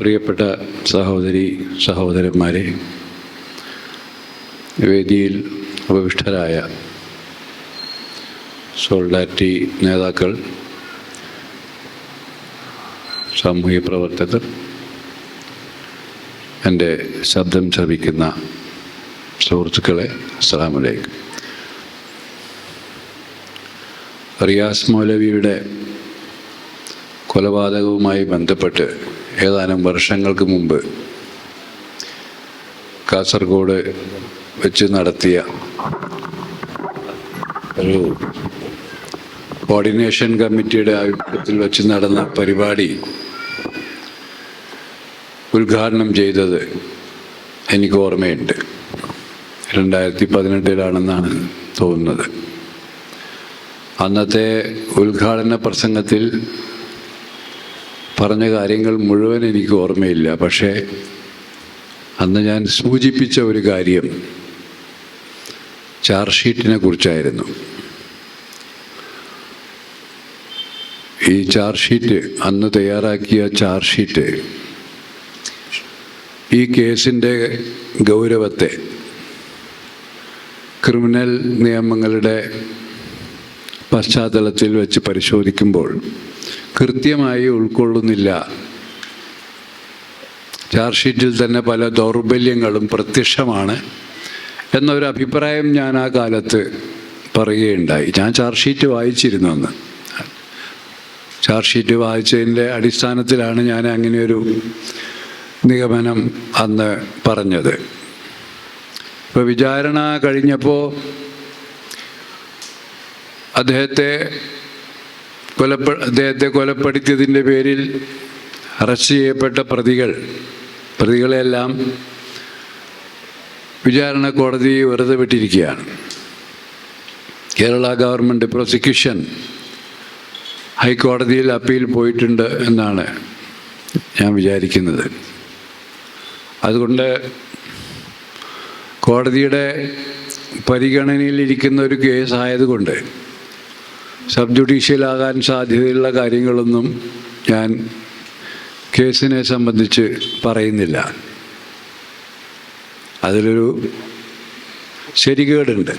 പ്രിയപ്പെട്ട സഹോദരി സഹോദരന്മാരെ, വേദിയിൽ ഉപവിഷ്ടരായ സോളിഡാരിറ്റി നേതാക്കൾ, സാമൂഹ്യ പ്രവർത്തകർ, എൻ്റെ ശബ്ദം ശ്രവിക്കുന്ന സുഹൃത്തുക്കളെ, അസ്സലാമു അലൈക്കും. റിയാസ് മൗലവിയുടെ കൊലപാതകവുമായി ബന്ധപ്പെട്ട് ഏതാനും വർഷങ്ങൾക്ക് മുമ്പ് കാസർഗോഡ് വെച്ച് നടത്തിയ ഒരു കോർഡിനേഷൻ കമ്മിറ്റിയുടെ ആഭിമുഖ്യത്തിൽ വെച്ച് നടന്ന പരിപാടി ഉദ്ഘാടനം ചെയ്തത് എനിക്ക് ഓർമ്മയുണ്ട്. 2018 തോന്നുന്നത്. അന്നത്തെ ഉദ്ഘാടന പ്രസംഗത്തിൽ പറഞ്ഞ കാര്യങ്ങൾ മുഴുവൻ എനിക്ക് ഓർമ്മയില്ല. പക്ഷേ അന്ന് ഞാൻ സൂചിപ്പിച്ച ഒരു കാര്യം ചാർജ് ഷീറ്റിനെ കുറിച്ചായിരുന്നു. ഈ ചാർജ് ഷീറ്റ്, അന്ന് തയ്യാറാക്കിയ ചാർജ് ഷീറ്റ് ഈ കേസിൻ്റെ ഗൗരവത്തെ, ക്രിമിനൽ നിയമങ്ങളുടെ പശ്ചാത്തലത്തിൽ വെച്ച് പരിശോധിക്കുമ്പോൾ കൃത്യമായി ഉൾക്കൊള്ളുന്നില്ല. ചാർജ് ഷീറ്റിൽ തന്നെ പല ദൗർബല്യങ്ങളും പ്രത്യക്ഷമാണ് എന്നൊരു അഭിപ്രായം ഞാൻ ആ കാലത്ത് പറയുകയുണ്ടായി. ഞാൻ ചാർജ് ഷീറ്റ് വായിച്ചിരുന്നു അന്ന്. ചാർജ് ഷീറ്റ് വായിച്ചതിൻ്റെ അടിസ്ഥാനത്തിലാണ് ഞാൻ അങ്ങനെയൊരു നിഗമനം അന്ന് പറഞ്ഞത്. ഇപ്പോൾ വിചാരണ കഴിഞ്ഞപ്പോൾ അദ്ദേഹത്തെ കൊലപ്പെടുത്തിയതിൻ്റെ പേരിൽ അറസ്റ്റ് ചെയ്യപ്പെട്ട പ്രതികളെല്ലാം വിചാരണ കോടതി വെറുതെ വിട്ടിരിക്കുകയാണ്. കേരള ഗവൺമെൻറ് പ്രോസിക്യൂഷൻ ഹൈക്കോടതിയിൽ അപ്പീൽ പോയിട്ടുണ്ട് എന്നാണ് ഞാൻ വിചാരിക്കുന്നത്. അതുകൊണ്ട് കോടതിയുടെ പരിഗണനയിലിരിക്കുന്ന ഒരു കേസായതുകൊണ്ട് സബ് ജുഡീഷ്യലാകാൻ സാധ്യതയുള്ള കാര്യങ്ങളൊന്നും ഞാൻ കേസിനെ സംബന്ധിച്ച് പറയുന്നില്ല. അതിലൊരു ശരികേടുണ്ട്.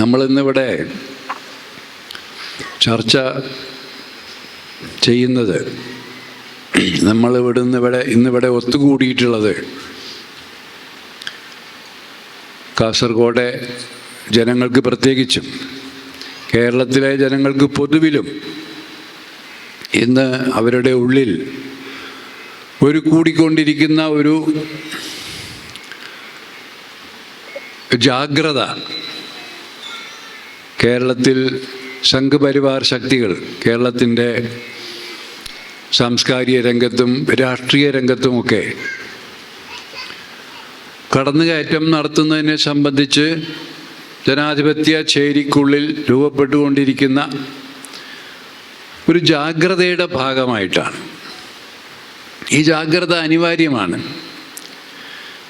നമ്മളിന്നിവിടെ ചർച്ച ചെയ്യുന്നത്, ഇന്നിവിടെ ഒത്തുകൂടിയിട്ടുള്ളത് കാസർഗോഡ് ജനങ്ങൾക്ക്, പ്രത്യേകിച്ചും കേരളത്തിലെ ജനങ്ങൾക്ക് പൊതുവിലും ഇന്ന് അവരുടെ ഉള്ളിൽ ഒരു കൂടിക്കൊണ്ടിരിക്കുന്ന ഒരു ജാഗ്രത, കേരളത്തിൽ സംഘപരിവാർ ശക്തികൾ കേരളത്തിൻ്റെ സാംസ്കാരിക രംഗത്തും രാഷ്ട്രീയ രംഗത്തുമൊക്കെ കടന്നുകയറ്റം നടത്തുന്നതിനെ സംബന്ധിച്ച് ജനാധിപത്യ ചേരിക്കുള്ളിൽ രൂപപ്പെട്ടുകൊണ്ടിരിക്കുന്ന ഒരു ജാഗ്രതയുടെ ഭാഗമായിട്ടാണ്. ഈ ജാഗ്രത അനിവാര്യമാണ്.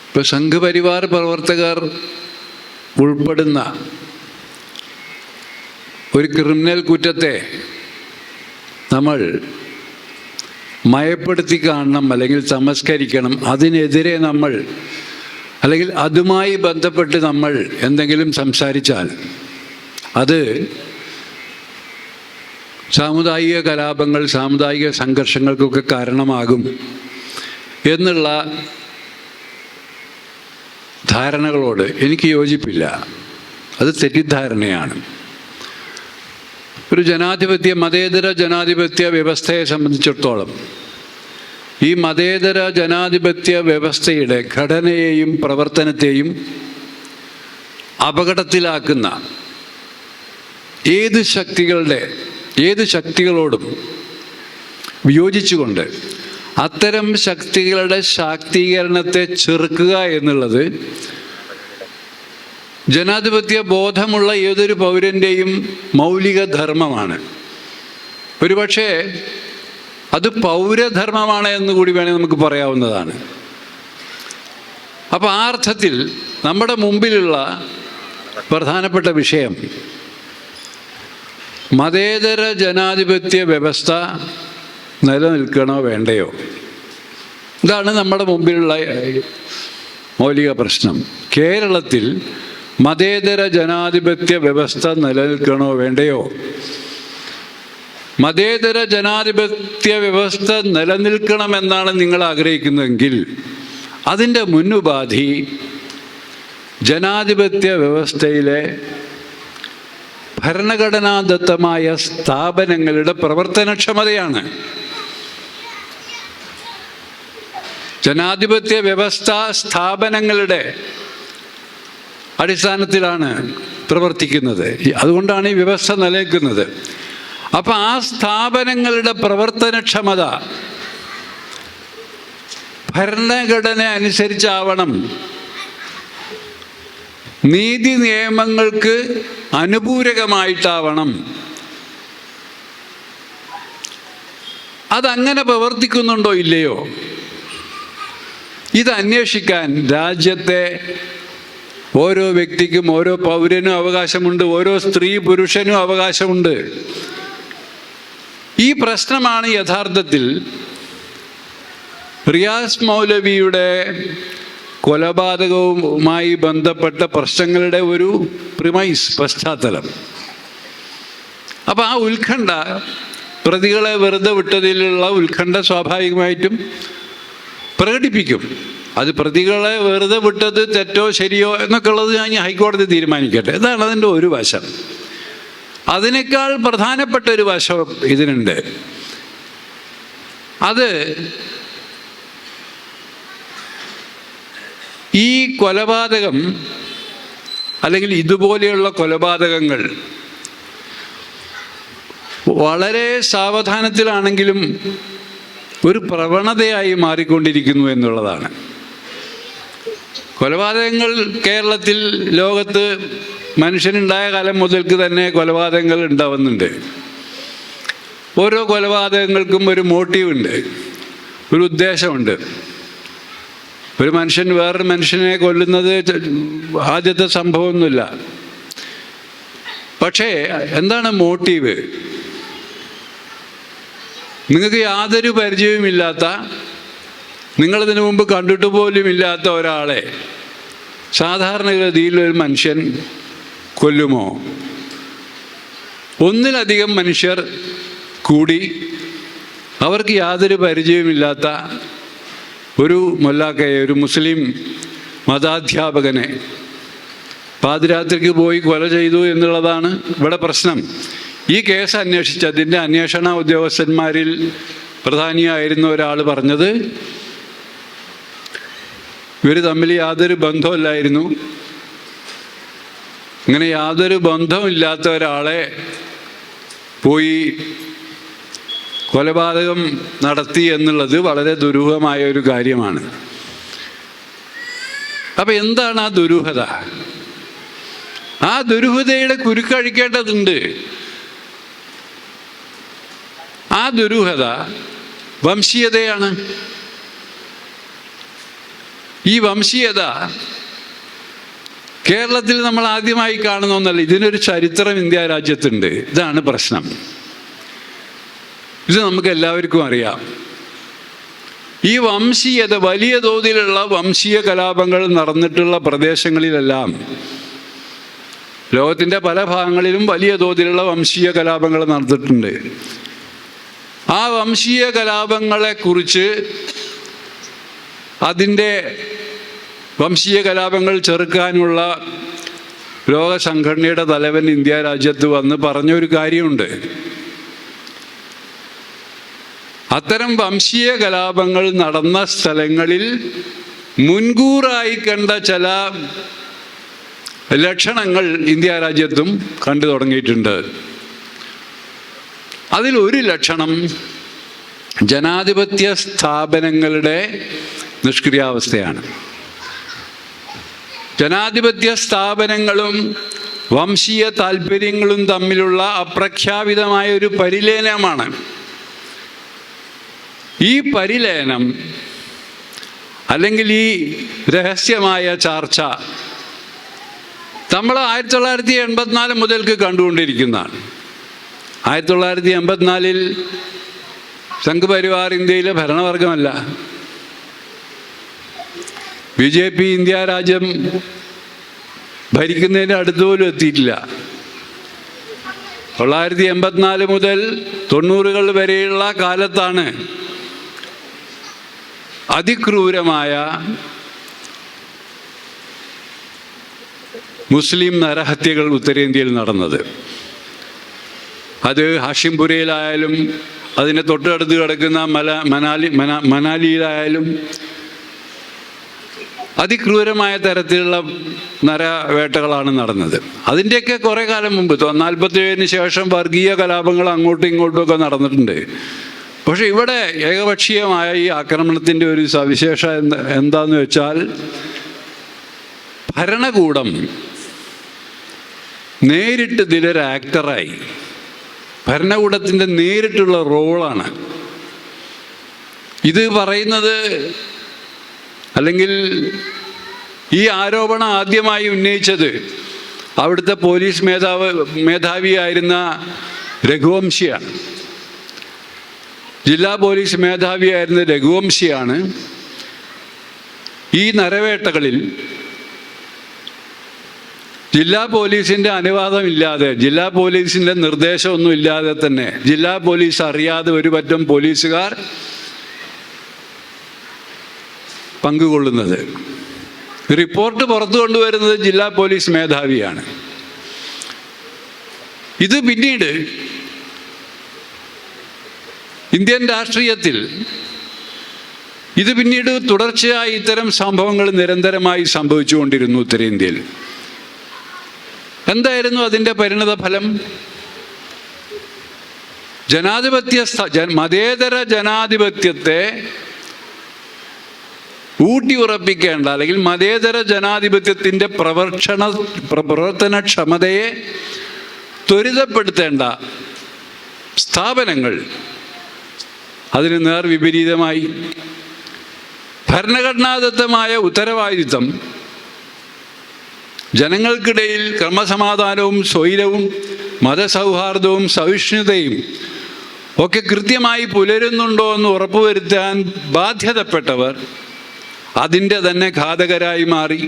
ഇപ്പോൾ സംഘപരിവാർ പ്രവർത്തകർ ഉൾപ്പെടുന്ന ഒരു ക്രിമിനൽ കുറ്റത്തെ നമ്മൾ മയപ്പെടുത്തി കാണണം, അല്ലെങ്കിൽ തമസ്കരിക്കണം. അതിനെതിരെ നമ്മൾ, അല്ലെങ്കിൽ അതുമായി ബന്ധപ്പെട്ട് നമ്മൾ എന്തെങ്കിലും സംസാരിച്ചാൽ അത് സാമുദായിക കലാപങ്ങൾ, സാമുദായിക സംഘർഷങ്ങൾക്കൊക്കെ കാരണമാകും എന്നുള്ള ധാരണകളോട് എനിക്ക് യോജിപ്പില്ല. അത് തെറ്റിദ്ധാരണയാണ്. ഒരു മതേതര ജനാധിപത്യ വ്യവസ്ഥയെ സംബന്ധിച്ചിടത്തോളം ഈ മതേതര ജനാധിപത്യ വ്യവസ്ഥയുടെ ഘടനയെയും പ്രവർത്തനത്തെയും അപകടത്തിലാക്കുന്ന ഏത് ശക്തികളോടും വിയോജിച്ചുകൊണ്ട് അത്തരം ശക്തികളുടെ ശാക്തീകരണത്തെ ചെറുക്കുക എന്നുള്ളത് ജനാധിപത്യ ബോധമുള്ള ഏതൊരു പൗരൻ്റെയും മൗലിക ധർമ്മമാണ്. ഒരുപക്ഷേ അത് പൗരധർമ്മമാണ് എന്ന് കൂടി വേണമെങ്കിൽ നമുക്ക് പറയാവുന്നതാണ്. അപ്പോൾ ആ അർത്ഥത്തിൽ നമ്മുടെ മുമ്പിലുള്ള പ്രധാനപ്പെട്ട വിഷയം മതേതര ജനാധിപത്യ വ്യവസ്ഥ നിലനിൽക്കണോ വേണ്ടയോ? ഇതാണ് നമ്മുടെ മുമ്പിലുള്ള മൗലിക പ്രശ്നം. കേരളത്തിൽ മതേതര ജനാധിപത്യ വ്യവസ്ഥ നിലനിൽക്കണോ വേണ്ടയോ? മതേതര ജനാധിപത്യ വ്യവസ്ഥ നിലനിൽക്കണമെന്നാണ് നിങ്ങൾ ആഗ്രഹിക്കുന്നതെങ്കിൽ അതിൻ്റെ മുന്നുപാധി ജനാധിപത്യ വ്യവസ്ഥയിലെ ഭരണഘടനാദത്തമായ സ്ഥാപനങ്ങളുടെ പ്രവർത്തനക്ഷമതയാണ്. ജനാധിപത്യ വ്യവസ്ഥ സ്ഥാപനങ്ങളുടെ അടിസ്ഥാനത്തിലാണ് പ്രവർത്തിക്കുന്നത്. അതുകൊണ്ടാണ് ഈ വ്യവസ്ഥ നിലനിൽക്കുന്നത്. അപ്പം ആ സ്ഥാപനങ്ങളുടെ പ്രവർത്തനക്ഷമത ഭരണഘടന അനുസരിച്ചാവണം, നീതി നിയമങ്ങൾക്ക് അനുപൂരകമായിട്ടാവണം. അതങ്ങനെ പ്രവർത്തിക്കുന്നുണ്ടോ ഇല്ലയോ, ഇത് അന്വേഷിക്കാൻ രാജ്യത്തെ ഓരോ വ്യക്തിക്കും, ഓരോ പൗരനും അവകാശമുണ്ട്, ഓരോ സ്ത്രീ പുരുഷനും അവകാശമുണ്ട്. ഈ പ്രശ്നമാണ് യഥാർത്ഥത്തിൽ റിയാസ് മൗലവിയുടെ കൊലപാതകവുമായി ബന്ധപ്പെട്ട പ്രശ്നങ്ങളുടെ ഒരു പശ്ചാത്തലം. അപ്പം ആ ഉത്കണ്ഠ, പ്രതികളെ വെറുതെ വിട്ടതിലുള്ള ഉത്കണ്ഠ സ്വാഭാവികമായിട്ടും പ്രകടിപ്പിക്കും. അത് പ്രതികളെ വെറുതെ വിട്ടത് തെറ്റോ ശരിയോ എന്നൊക്കെ ഉള്ളത് ഞാൻ ഹൈക്കോടതി തീരുമാനിക്കട്ടെ. ഇതാണ് അതിൻ്റെ ഒരു വശം. അതിനേക്കാൾ പ്രധാനപ്പെട്ട ഒരു വശം ഇതിനുണ്ട്. അത് ഈ കൊലപാതകം അല്ലെങ്കിൽ ഇതുപോലെയുള്ള കൊലപാതകങ്ങൾ വളരെ സാവധാനത്തിലാണെങ്കിലും ഒരു പ്രവണതയായി മാറിക്കൊണ്ടിരിക്കുന്നു എന്നുള്ളതാണ്. കൊലപാതകങ്ങൾ കേരളത്തിൽ, ലോകത്ത് മനുഷ്യനുണ്ടായ കാലം മുതൽക്ക് തന്നെ കൊലപാതകങ്ങൾ ഉണ്ടാവുന്നുണ്ട്. ഓരോ കൊലപാതകങ്ങൾക്കും ഒരു മോട്ടീവുണ്ട്, ഒരു ഉദ്ദേശമുണ്ട്. ഒരു മനുഷ്യൻ വേറൊരു മനുഷ്യനെ കൊല്ലുന്നത് ആദ്യത്തെ സംഭവമൊന്നുമില്ല. പക്ഷേ എന്താണ് മോട്ടീവ്? നിങ്ങൾക്ക് യാതൊരു പരിചയവുമില്ലാത്ത, നിങ്ങളിതിനു മുമ്പ് കണ്ടിട്ട് പോലും ഇല്ലാത്ത ഒരാളെ സാധാരണഗതിയിൽ ഒരു മനുഷ്യൻ കൊല്ലുമോ? ഒന്നിലധികം മനുഷ്യർ കൂടി അവർക്ക് യാതൊരു പരിചയവുമില്ലാത്ത ഒരു മൊല്ലാക്കയെ, ഒരു മുസ്ലിം മതാധ്യാപകനെ പാതിരാത്രിക്ക് പോയി കൊല ചെയ്തു എന്നുള്ളതാണ് ഇവിടെ പ്രശ്നം. ഈ കേസ് അന്വേഷിച്ചതിൻ്റെ അന്വേഷണ ഉദ്യോഗസ്ഥന്മാരിൽ പ്രധാനിയായിരുന്ന ഒരാൾ പറഞ്ഞത് ഇവർ തമ്മിൽ യാതൊരു ബന്ധമില്ലായിരുന്നു. ഇങ്ങനെ യാതൊരു ബന്ധമില്ലാത്ത ഒരാളെ പോയി കൊലപാതകം നടത്തി എന്നുള്ളത് വളരെ ദുരൂഹമായ ഒരു കാര്യമാണ്. അപ്പം എന്താണ് ആ ദുരൂഹത? ആ ദുരൂഹതയുടെ കുരുക്കഴിക്കേണ്ടതുണ്ട്. ആ ദുരൂഹത വംശീയതയാണ്. ഈ വംശീയത കേരളത്തിൽ നമ്മൾ ആദ്യമായി കാണുന്ന ഒന്നല്ല. ഇതിനൊരു ചരിത്രം ഇന്ത്യ രാജ്യത്തുണ്ട്. ഇതാണ് പ്രശ്നം. ഇത് നമുക്ക് എല്ലാവർക്കും അറിയാം. ഈ വംശീയത, വലിയ തോതിലുള്ള വംശീയ കലാപങ്ങൾ നടന്നിട്ടുള്ള പ്രദേശങ്ങളിലെല്ലാം, ലോകത്തിൻ്റെ പല ഭാഗങ്ങളിലും വലിയ തോതിലുള്ള വംശീയ കലാപങ്ങൾ നടന്നിട്ടുണ്ട്. ആ വംശീയ കലാപങ്ങളെക്കുറിച്ച്, അതിൻ്റെ വംശീയ കലാപങ്ങൾ ചെറുക്കാനുള്ള ലോക സംഘടനയുടെ തലവൻ ഇന്ത്യ രാജ്യത്ത് വന്ന് പറഞ്ഞൊരു കാര്യമുണ്ട്. അത്തരം വംശീയ കലാപങ്ങൾ നടന്ന സ്ഥലങ്ങളിൽ മുൻകൂറായി കണ്ട ചില ലക്ഷണങ്ങൾ ഇന്ത്യ രാജ്യത്തും കണ്ടു തുടങ്ങിയിട്ടുണ്ട്. അതിലൊരു ലക്ഷണം ജനാധിപത്യ സ്ഥാപനങ്ങളുടെ നിഷ്ക്രിയാവസ്ഥയാണ്. ജനാധിപത്യ സ്ഥാപനങ്ങളും വംശീയ താല്പര്യങ്ങളും തമ്മിലുള്ള അപ്രഖ്യാപിതമായ ഒരു പരിലയനമാണ്. ഈ പരിലയനം അല്ലെങ്കിൽ ഈ രഹസ്യമായ ചർച്ച നമ്മൾ 1984 മുതൽക്ക് കണ്ടുകൊണ്ടിരിക്കുന്നതാണ്. 1984 സംഘപരിവാർ ഇന്ത്യയിലെ ഭരണവർഗമല്ല. BJP ഇന്ത്യ രാജ്യം ഭരിക്കുന്നതിന് അടുത്തുപോലും എത്തിയിട്ടില്ല. 1984 മുതൽ 90കൾ വരെയുള്ള കാലത്താണ് അതിക്രൂരമായ മുസ്ലിം നരഹത്യകൾ ഉത്തരേന്ത്യയിൽ നടന്നത്. അത് ഹാഷിംപുരയിലായാലും അതിനെ തൊട്ടടുത്ത് കിടക്കുന്ന മനാലിയിലായാലും അതിക്രൂരമായ തരത്തിലുള്ള നരവേട്ടകളാണ് നടന്നത്. അതിൻ്റെയൊക്കെ കുറേ കാലം മുമ്പ് 47-ന് ശേഷം വർഗീയ കലാപങ്ങൾ അങ്ങോട്ടും ഇങ്ങോട്ടുമൊക്കെ നടന്നിട്ടുണ്ട്. പക്ഷെ ഇവിടെ ഏകപക്ഷീയമായ ഈ ആക്രമണത്തിൻ്റെ ഒരു സവിശേഷത എന്താന്ന് വെച്ചാൽ, ഭരണകൂടം നേരിട്ട് ഇതിലൊരു ആക്ടറായി. ഭരണകൂടത്തിൻ്റെ നേരിട്ടുള്ള റോളാണ് ഇത് പറയുന്നത്. അല്ലെങ്കിൽ ഈ ആരോപണം ആദ്യമായി ഉന്നയിച്ചത് അവിടുത്തെ പോലീസ് മേധാവിയായിരുന്ന രഘുവംശിയാണ്. ജില്ലാ പോലീസ് മേധാവിയായിരുന്ന രഘുവംശിയാണ് ഈ നരവേട്ടകളിൽ ജില്ലാ പോലീസിൻ്റെ അനുവാദമില്ലാതെ, ജില്ലാ പോലീസിൻ്റെ നിർദ്ദേശമൊന്നും ഇല്ലാതെ തന്നെ, ജില്ലാ പോലീസ് അറിയാതെ ഒരു പറ്റം പോലീസുകാർ പങ്കുകൊള്ളുന്നത്. റിപ്പോർട്ട് പുറത്തു കൊണ്ടുവരുന്നത് ജില്ലാ പോലീസ് മേധാവിയാണ്. ഇത് പിന്നീട് ഇന്ത്യൻ രാഷ്ട്രീയത്തിൽ തുടർച്ചയായി ഇത്തരം സംഭവങ്ങൾ നിരന്തരമായി സംഭവിച്ചുകൊണ്ടിരുന്നു ഉത്തരേന്ത്യയിൽ. എന്തായിരുന്നു അതിൻ്റെ പരിണത ഫലം? മതേതര ജനാധിപത്യത്തെ ഊട്ടിയുറപ്പിക്കേണ്ട, അല്ലെങ്കിൽ മതേതര ജനാധിപത്യത്തിൻ്റെ പ്രവർത്തനക്ഷമതയെ ത്വരിതപ്പെടുത്തേണ്ട സ്ഥാപനങ്ങൾ അതിന് നേർവിപരീതമായി. ഭരണഘടനാദത്തമായ ഉത്തരവാദിത്വം ജനങ്ങൾക്കിടയിൽ ക്രമസമാധാനവും സ്വൈരവും മതസൗഹാർദ്ദവും സഹിഷ്ണുതയും ഒക്കെ കൃത്യമായി പുലരുന്നുണ്ടോ എന്ന് ഉറപ്പുവരുത്താൻ ബാധ്യതപ്പെട്ടവർ അതിൻ്റെ തന്നെ ഘാതകരായി മാറി.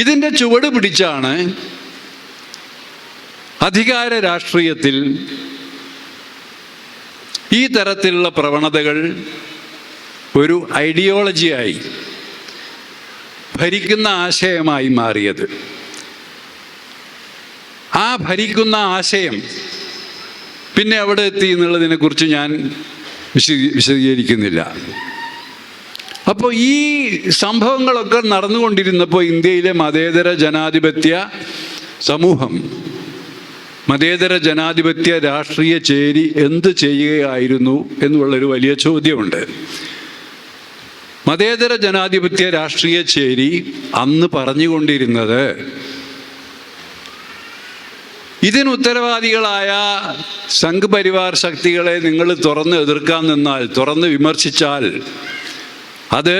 ഇതിൻ്റെ ചുവട് പിടിച്ചാണ് അധികാര രാഷ്ട്രീയത്തിൽ ഈ തരത്തിലുള്ള പ്രവണതകൾ ഒരു ഐഡിയോളജിയായി, ഭരിക്കുന്ന ആശയമായി മാറിയത്. ആ ഭരിക്കുന്ന ആശയം പിന്നെ എവിടെ എത്തി എന്നുള്ളതിനെക്കുറിച്ച് ഞാൻ വിശദീകരിക്കുന്നില്ല. അപ്പോൾ ഈ സംഭവങ്ങളൊക്കെ നടന്നുകൊണ്ടിരുന്നപ്പോൾ ഇന്ത്യയിലെ മതേതര ജനാധിപത്യ സമൂഹം, മതേതര ജനാധിപത്യ രാഷ്ട്രീയ ചേരി എന്ത് ചെയ്യുകയായിരുന്നു എന്നുള്ളൊരു വലിയ ചോദ്യമുണ്ട്. മതേതര ജനാധിപത്യ രാഷ്ട്രീയ ചേരി അന്ന് പറഞ്ഞുകൊണ്ടിരുന്നത്, ഇതിനുത്തരവാദികളായ സംഘപരിവാർ ശക്തികളെ നിങ്ങൾ തുറന്ന് എതിർക്കാൻ നിന്നാൽ, തുറന്ന് വിമർശിച്ചാൽ അത്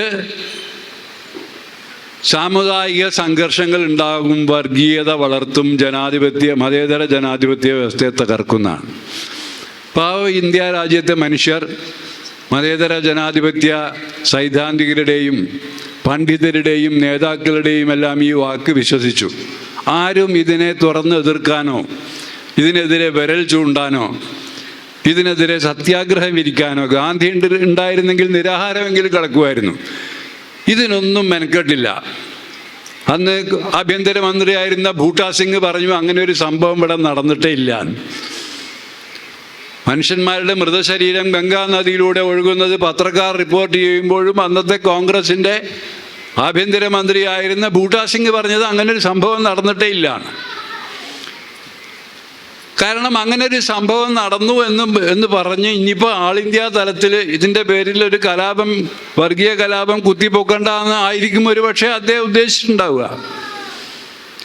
സാമുദായിക സംഘർഷങ്ങൾ ഉണ്ടാകും, വർഗീയത വളർത്തും, മതേതര ജനാധിപത്യ വ്യവസ്ഥയെ തകർക്കുന്നതാണ്. അപ്പോൾ ഇന്ത്യ രാജ്യത്തെ മനുഷ്യർ മതേതര ജനാധിപത്യ സൈദ്ധാന്തികരുടെയും പണ്ഡിതരുടെയും നേതാക്കളുടെയും എല്ലാം ഈ വാക്ക് വിശ്വസിച്ചു. ആരും ഇതിനെ തുറന്ന് എതിർക്കാനോ, ഇതിനെതിരെ വിരൽ ചൂണ്ടാനോ, ഇതിനെതിരെ സത്യാഗ്രഹം ഇരിക്കാനോ, ഗാന്ധി ഉണ്ടായിരുന്നെങ്കിൽ നിരാഹാരമെങ്കിലും കളക്കുമായിരുന്നു. ഇതിനൊന്നും മെനക്കെട്ടില്ല. അന്ന് ആഭ്യന്തരമന്ത്രിയായിരുന്ന ബൂട്ടാ സിംഗ് പറഞ്ഞു, അങ്ങനെ ഒരു സംഭവം ഇവിടെ നടന്നിട്ടേ ഇല്ല. മനുഷ്യന്മാരുടെ മൃതശരീരം ഗംഗാ നദിയിലൂടെ ഒഴുകുന്നത് പത്രക്കാർ റിപ്പോർട്ട് ചെയ്യുമ്പോഴും അന്നത്തെ കോൺഗ്രസിൻ്റെ ആഭ്യന്തരമന്ത്രിയായിരുന്ന ബൂട്ടാ സിംഗ് പറഞ്ഞത് അങ്ങനെ ഒരു സംഭവം നടന്നിട്ടേ ഇല്ല. കാരണം അങ്ങനെ ഒരു സംഭവം നടന്നു എന്ന് പറഞ്ഞ് ഇനിയിപ്പോൾ ആൾ ഇന്ത്യ തലത്തിൽ ഇതിൻ്റെ പേരിൽ ഒരു കലാപം, വർഗീയ കലാപം കുത്തിപ്പൊക്കണ്ടെന്ന് ആയിരിക്കും ഒരു പക്ഷേ അദ്ദേഹം ഉദ്ദേശിച്ചിട്ടുണ്ടാവുക.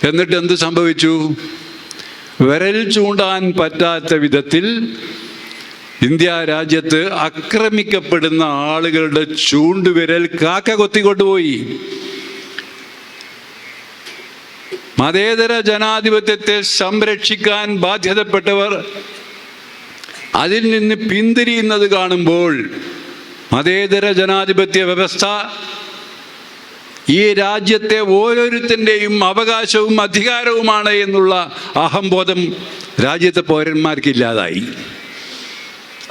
എന്നിട്ട് എന്ത് സംഭവിച്ചു? വിരൽ ചൂണ്ടാൻ പറ്റാത്ത വിധത്തിൽ ഇന്ത്യ രാജ്യത്ത് ആക്രമിക്കപ്പെടുന്ന ആളുകളുടെ ചൂണ്ടുവിരൽ കാക്ക കൊത്തിക്കൊണ്ടുപോയി. മതേതര ജനാധിപത്യത്തെ സംരക്ഷിക്കാൻ ബാധ്യതപ്പെട്ടവർ അതിൽ നിന്ന് പിന്തിരിയുന്നത് കാണുമ്പോൾ മതേതര ജനാധിപത്യ വ്യവസ്ഥ ഈ രാജ്യത്തെ ഓരോരുത്തൻ്റെയും അവകാശവും അധികാരവുമാണ് എന്നുള്ള അഹംബോധം രാജ്യത്തെ പൗരന്മാർക്കില്ലാതായി.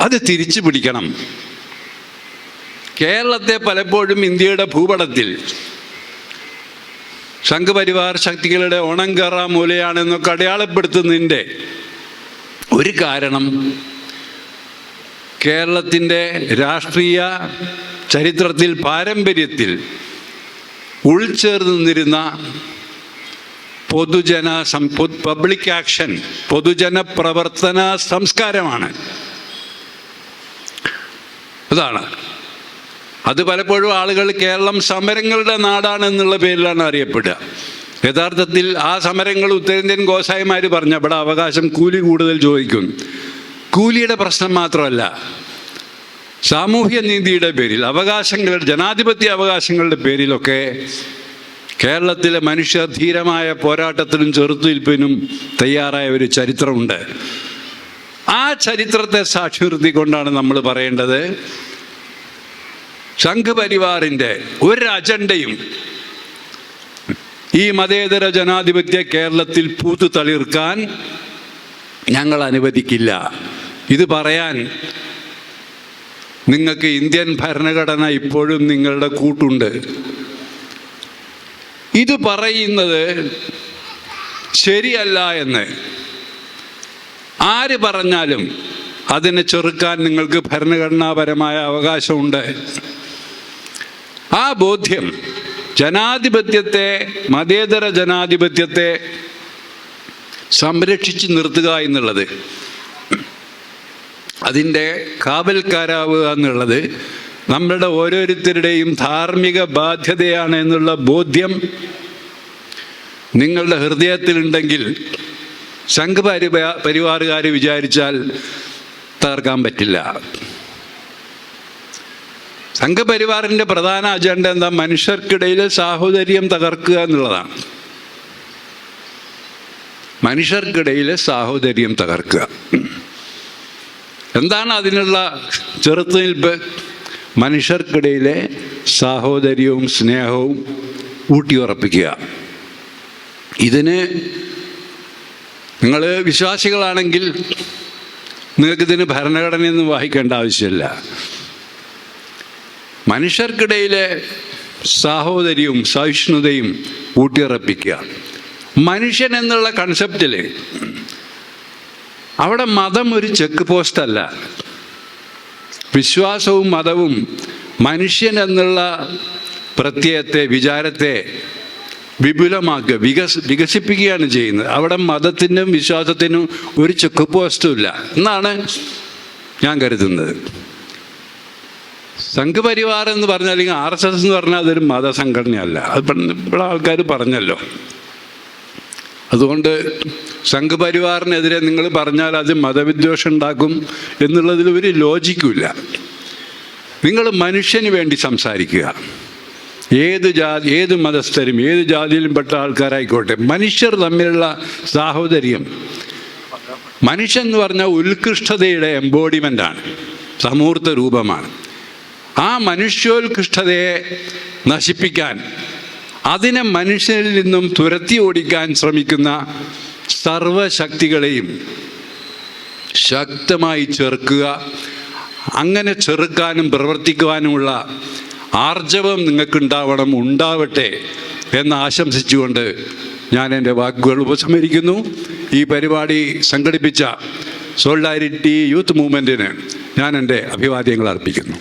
അത് തിരിച്ചു പിടിക്കണം. കേരളത്തെ പലപ്പോഴും ഇന്ത്യയുടെ ഭൂപടത്തിൽ സംഘപരിവാർ ശക്തികളുടെ ഓണംകറ മൂലയാണെന്നൊക്കെ അടയാളപ്പെടുത്തുന്നതിൻ്റെ ഒരു കാരണം കേരളത്തിൻ്റെ രാഷ്ട്രീയ ചരിത്രത്തിൽ പാരമ്പര്യത്തിൽ ഉൾച്ചേർന്ന് നിന്നിരുന്ന പബ്ലിക് ആക്ഷൻ, പൊതുജന പ്രവർത്തന സംസ്കാരമാണ്. അതാണ്. അത് പലപ്പോഴും ആളുകൾ കേരളം സമരങ്ങളുടെ നാടാണെന്നുള്ള പേരിലാണ് അറിയപ്പെടുക. യഥാർത്ഥത്തിൽ ആ സമരങ്ങൾ ഉത്തരേന്ത്യൻ ഗോസായിമാർ പറഞ്ഞ ഇവിടെ അവകാശം കൂലി കൂടുതൽ ചോദിക്കും. കൂലിയുടെ പ്രശ്നം മാത്രമല്ല, സാമൂഹ്യ നീതിയുടെ പേരിൽ, അവകാശങ്ങളുടെ, ജനാധിപത്യ അവകാശങ്ങളുടെ പേരിലൊക്കെ കേരളത്തിലെ മനുഷ്യർ ധീരമായ പോരാട്ടത്തിനും ചെറുത്തുനിൽപ്പിനും തയ്യാറായ ഒരു ചരിത്രമുണ്ട്. ആ ചരിത്രത്തെ സാക്ഷി നിർത്തിക്കൊണ്ടാണ് നമ്മൾ പറയേണ്ടത്, സംഘപരിവാറിൻ്റെ ഒരു അജണ്ടയും ഈ മതേതര ജനാധിപത്യ കേരളത്തിൽ പൂത്തു തളിർക്കാൻ ഞങ്ങൾ അനുവദിക്കില്ല. ഇത് പറയാൻ നിങ്ങൾക്ക് ഇന്ത്യൻ ഭരണഘടന ഇപ്പോഴും നിങ്ങളുടെ കൂട്ടുണ്ട്. ഇത് പറയുന്നത് ശരിയല്ല എന്ന് ആര് പറഞ്ഞാലും അതിനെ ചെറുക്കാൻ നിങ്ങൾക്ക് ഭരണഘടനാപരമായ അവകാശമുണ്ട്. ആ ബോധ്യം ജനാധിപത്യത്തെ, മതേതര ജനാധിപത്യത്തെ സംരക്ഷിച്ച് നിർത്തുക എന്നുള്ളത്, അതിൻ്റെ കാവൽക്കാരാവുക എന്നുള്ളത് നമ്മളുടെ ഓരോരുത്തരുടെയും ധാർമ്മിക ബാധ്യതയാണ് എന്നുള്ള ബോധ്യം നിങ്ങളുടെ ഹൃദയത്തിലുണ്ടെങ്കിൽ സംഘപരിവാറുകാർ വിചാരിച്ചാൽ തകർക്കാൻ പറ്റില്ല. സംഘപരിവാറിൻ്റെ പ്രധാന അജണ്ട എന്താ? മനുഷ്യർക്കിടയിലെ സാഹോദര്യം തകർക്കുക എന്നുള്ളതാണ്. മനുഷ്യർക്കിടയിലെ സാഹോദര്യം തകർക്കുക. എന്താണ് അതിനുള്ള ചെറുത്തുനിൽപ്പ്? മനുഷ്യർക്കിടയിലെ സാഹോദര്യവും സ്നേഹവും ഊട്ടിയുറപ്പിക്കുക. ഇതിന് നിങ്ങൾ വിശ്വാസികളാണെങ്കിൽ നിങ്ങൾക്കിതിന് ഭരണഘടനയൊന്നും വായിക്കേണ്ട ആവശ്യമില്ല. മനുഷ്യർക്കിടയിലെ സാഹോദര്യവും സഹിഷ്ണുതയും ഊട്ടിയുറപ്പിക്കുക. മനുഷ്യൻ എന്നുള്ള കൺസെപ്റ്റിൽ അവിടെ മതം ഒരു ചെക്ക് പോസ്റ്റ് അല്ല. വിശ്വാസവും മതവും മനുഷ്യൻ എന്നുള്ള പ്രത്യയത്തെ, വിചാരത്തെ വിപുലമാക്കുക, വികസിപ്പിക്കുകയാണ് ചെയ്യുന്നത്. അവിടെ മതത്തിനും വിശ്വാസത്തിനും ഒരു ചെക്ക് പോസ്റ്റും ഇല്ല എന്നാണ് ഞാൻ കരുതുന്നത്. സംഘപരിവാർ എന്ന് പറഞ്ഞാൽ, അല്ലെങ്കിൽ RSS എന്ന് പറഞ്ഞാൽ അതൊരു മതസംഘടനയല്ല. അത് ഇവിടെ ആൾക്കാർ പറഞ്ഞല്ലോ. അതുകൊണ്ട് സംഘപരിവാറിനെതിരെ നിങ്ങൾ പറഞ്ഞാൽ അത് മതവിദ്വേഷം ഉണ്ടാക്കും എന്നുള്ളതിൽ ഒരു ലോജിക്കുമില്ല. നിങ്ങൾ മനുഷ്യന് വേണ്ടി സംസാരിക്കുക. ഏത് മതസ്ഥരും ഏത് ജാതിയിലും പെട്ട ആൾക്കാരായിക്കോട്ടെ, മനുഷ്യർ തമ്മിലുള്ള സാഹോദര്യം. മനുഷ്യൻ എന്ന് പറഞ്ഞാൽ ഉത്കൃഷ്ടതയുടെ എംബോഡിമെൻ്റാണ്, സമൂർത്ത രൂപമാണ്. ആ മനുഷ്യോത്കൃഷ്ടതയെ നശിപ്പിക്കാൻ, അതിനെ മനുഷ്യരിൽ നിന്നും തുരത്തി ഓടിക്കാൻ ശ്രമിക്കുന്ന സർവശക്തികളെയും ശക്തമായി ചെറുക്കുക. അങ്ങനെ ചെറുക്കാനും പ്രവർത്തിക്കുവാനുമുള്ള ആർജവം നിങ്ങൾക്കുണ്ടാവണം, ഉണ്ടാവട്ടെ എന്ന് ആശംസിച്ചുകൊണ്ട് ഞാൻ എൻ്റെ വാക്കുകൾ ഉപസംഹരിക്കുന്നു. ഈ പരിപാടി സംഘടിപ്പിച്ച സോളിഡാരിറ്റി യൂത്ത് മൂവ്മെൻറ്റിന് ഞാൻ എൻ്റെ അഭിവാദ്യങ്ങൾ അർപ്പിക്കുന്നു.